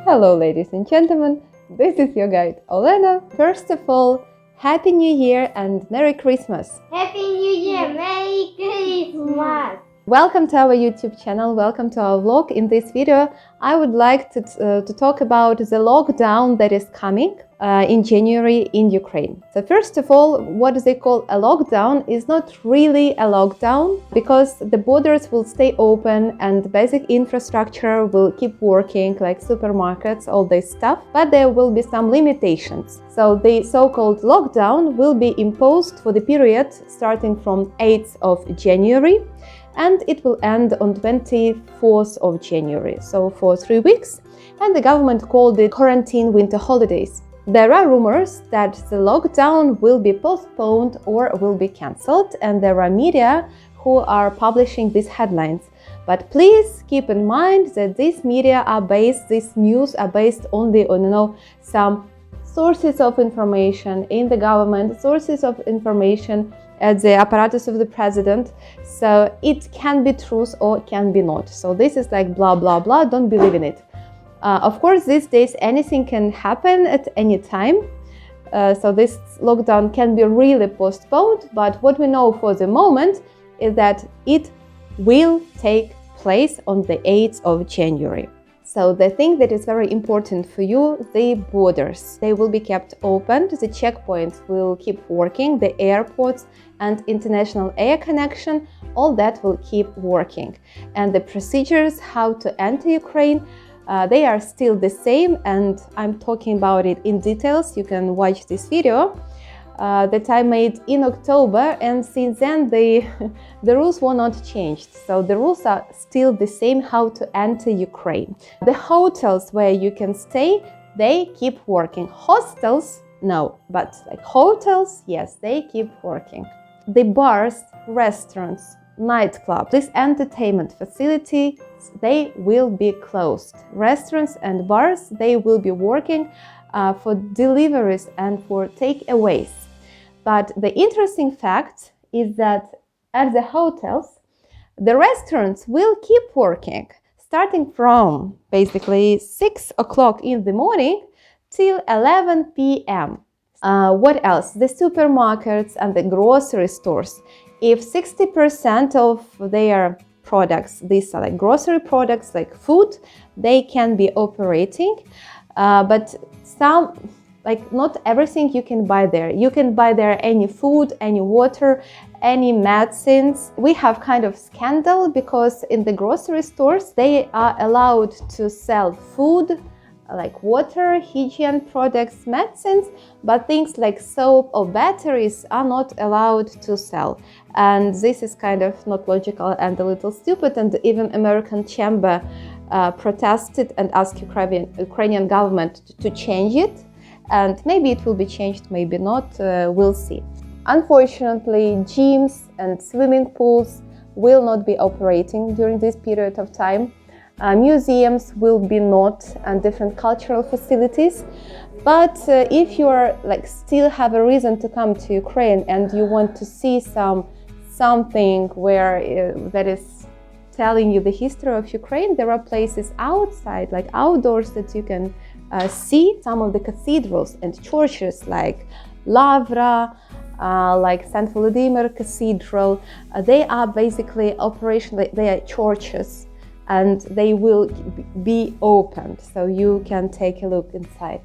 Hello ladies and gentlemen, this is your guide Olena. First of all, Happy New Year and Merry Christmas! Happy New Year! Merry Christmas! Welcome to our YouTube channel, welcome to our vlog. In this video, I would like to talk about the lockdown that is coming in January in Ukraine. So first of all, what they call a lockdown is not really a lockdown because the borders will stay open and basic infrastructure will keep working like supermarkets, all this stuff, but there will be some limitations. So the so-called lockdown will be imposed for the period starting from 8th of January and it will end on 24th of January, so for 3 weeks, and the government called it quarantine winter holidays. There are rumors that the lockdown will be postponed or will be cancelled, and there are media who are publishing these headlines. But please keep in mind that these media are based, these news are based only on, some sources of information in the government, sources of information at the apparatus of the president. So it can be truth or it can be not. So this is like blah, blah, blah. Don't believe in it. Of course, these days anything can happen at any time. So this lockdown can be really postponed. But what we know for the moment is that it will take place on the 8th of January. So the thing that is very important for you, the borders, they will be kept open, the checkpoints will keep working, the airports and international air connection, all that will keep working. And the procedures how to enter Ukraine, they are still the same, and I'm talking about it in details. You can watch this video that I made in October, and since then the rules were not changed. So the rules are still the same how to enter Ukraine. The hotels where you can stay, they keep working. Hostels, no, but like hotels, yes, they keep working. The bars, restaurants, nightclubs, this entertainment facility, they will be closed. Restaurants and bars, they will be working for deliveries and for takeaways. But the interesting fact is that at the hotels, the restaurants will keep working starting from basically 6 o'clock in the morning till 11 p.m. What else? The supermarkets and the grocery stores. If 60% of their products, these are like grocery products like food, they can be operating, but some, like not everything you can buy there. You can buy there any food, any water, any medicines. We have kind of scandal because in the grocery stores, they are allowed to sell food, like water, hygiene products, medicines, but things like soap or batteries are not allowed to sell. And this is kind of not logical and a little stupid, and even American Chamber protested and asked Ukrainian government to change it. And maybe it will be changed, maybe not, we'll see. Unfortunately, gyms and swimming pools will not be operating during this period of time. Museums will be not, and different cultural facilities. But if you are like still have a reason to come to Ukraine and you want to see something where that is telling you the history of Ukraine, there are places outside, like outdoors, that you can see some of the cathedrals and churches like Lavra, like St. Vladimir Cathedral. They are basically operational, they are churches, and they will be opened, so you can take a look inside.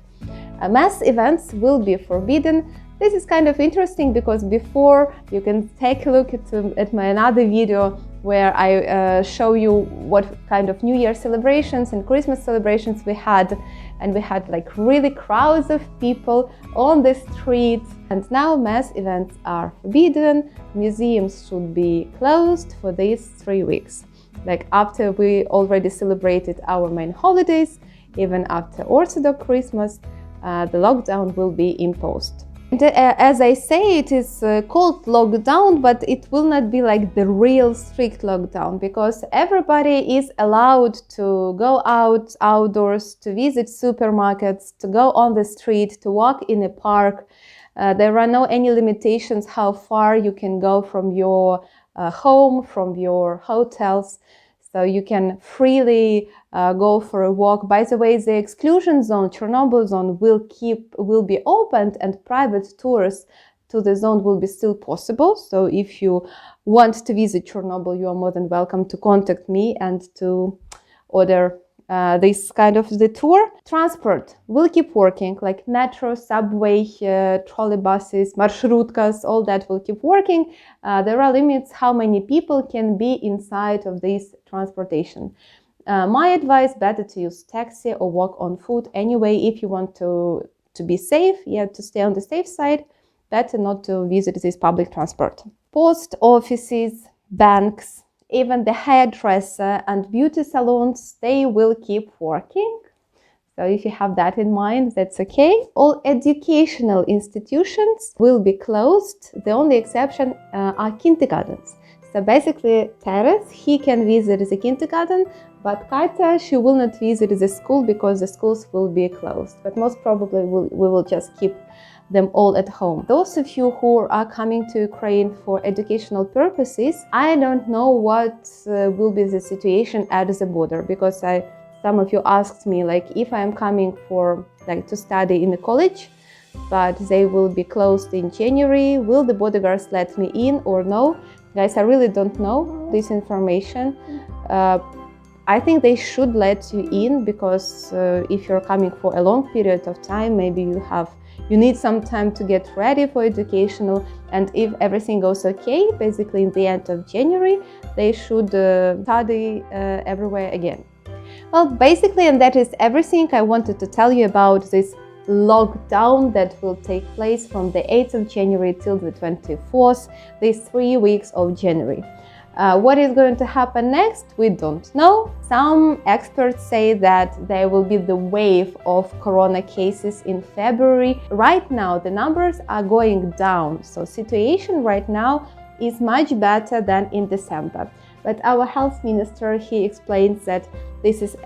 Mass events will be forbidden. This is kind of interesting because before, you can take a look at my another video where I show you what kind of New Year celebrations and Christmas celebrations we had, and we had like really crowds of people on the streets. And now mass events are forbidden. Museums should be closed for these 3 weeks. Like after we already celebrated our main holidays, even after Orthodox Christmas, the lockdown will be imposed. And, as I say, it is called lockdown, but it will not be like the real strict lockdown, because everybody is allowed to go outdoors, to visit supermarkets, to go on the street, to walk in a park. There are no any limitations how far you can go from your home, from your hotels. So you can freely go for a walk. By the way, the exclusion zone, Chernobyl zone, will be opened, and private tours to the zone will be still possible. So if you want to visit Chernobyl, you are more than welcome to contact me and to order this kind of the tour. Transport will keep working, like metro, subway, trolleybuses, marshrutkas, all that will keep working. There are limits how many people can be inside of this transportation. My advice, better to use taxi or walk on foot. Anyway, if you want to be safe, to stay on the safe side, better not to visit this public transport. Post offices, banks, even the hairdresser and beauty salons, they will keep working. So if you have that in mind, that's okay. All educational institutions will be closed. The only exception are kindergartens. So basically, Teres, he can visit the kindergarten, but Katya, she will not visit the school because the schools will be closed. But most probably we will just keep them all at home. Those of you who are coming to Ukraine for educational purposes, I don't know what will be the situation at the border, because some of you asked me, like, if I am coming for to study in the college, but they will be closed in January, will the border guards let me in or no? Guys, I really don't know this information. I think they should let you in, because if you're coming for a long period of time, maybe you need some time to get ready for educational, and if everything goes okay, basically in the end of January, they should study everywhere again. Well, basically, and that is everything I wanted to tell you about this lockdown that will take place from the 8th of January till the 24th, these 3 weeks of January. What is going to happen next? We don't know. Some experts say that there will be the wave of corona cases in February. Right now, the numbers are going down. So situation right now is much better than in December. But our health minister, he explains that this is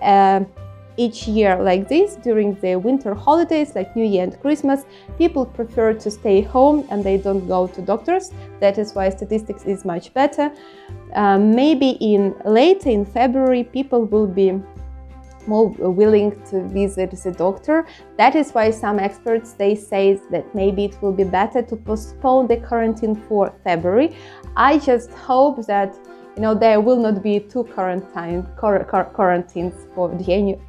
each year like this. During the winter holidays like New Year and Christmas, people prefer to stay home and they don't go to doctors. That is why statistics is much better. Maybe later in February, people will be more willing to visit the doctor. That is why some experts, they say that maybe it will be better to postpone the quarantine for February. I just hope that there will not be two quarantines for January.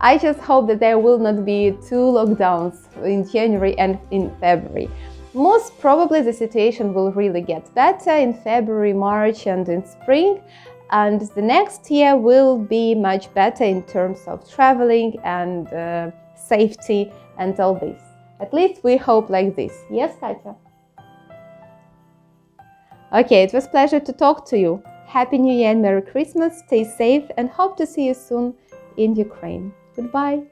I just hope that there will not be two lockdowns in January and in February. Most probably the situation will really get better in February, March and in spring. And the next year will be much better in terms of traveling and safety and all this. At least we hope like this. Yes, Katya? Okay, it was a pleasure to talk to you. Happy New Year and Merry Christmas. Stay safe and hope to see you soon in Ukraine. Goodbye.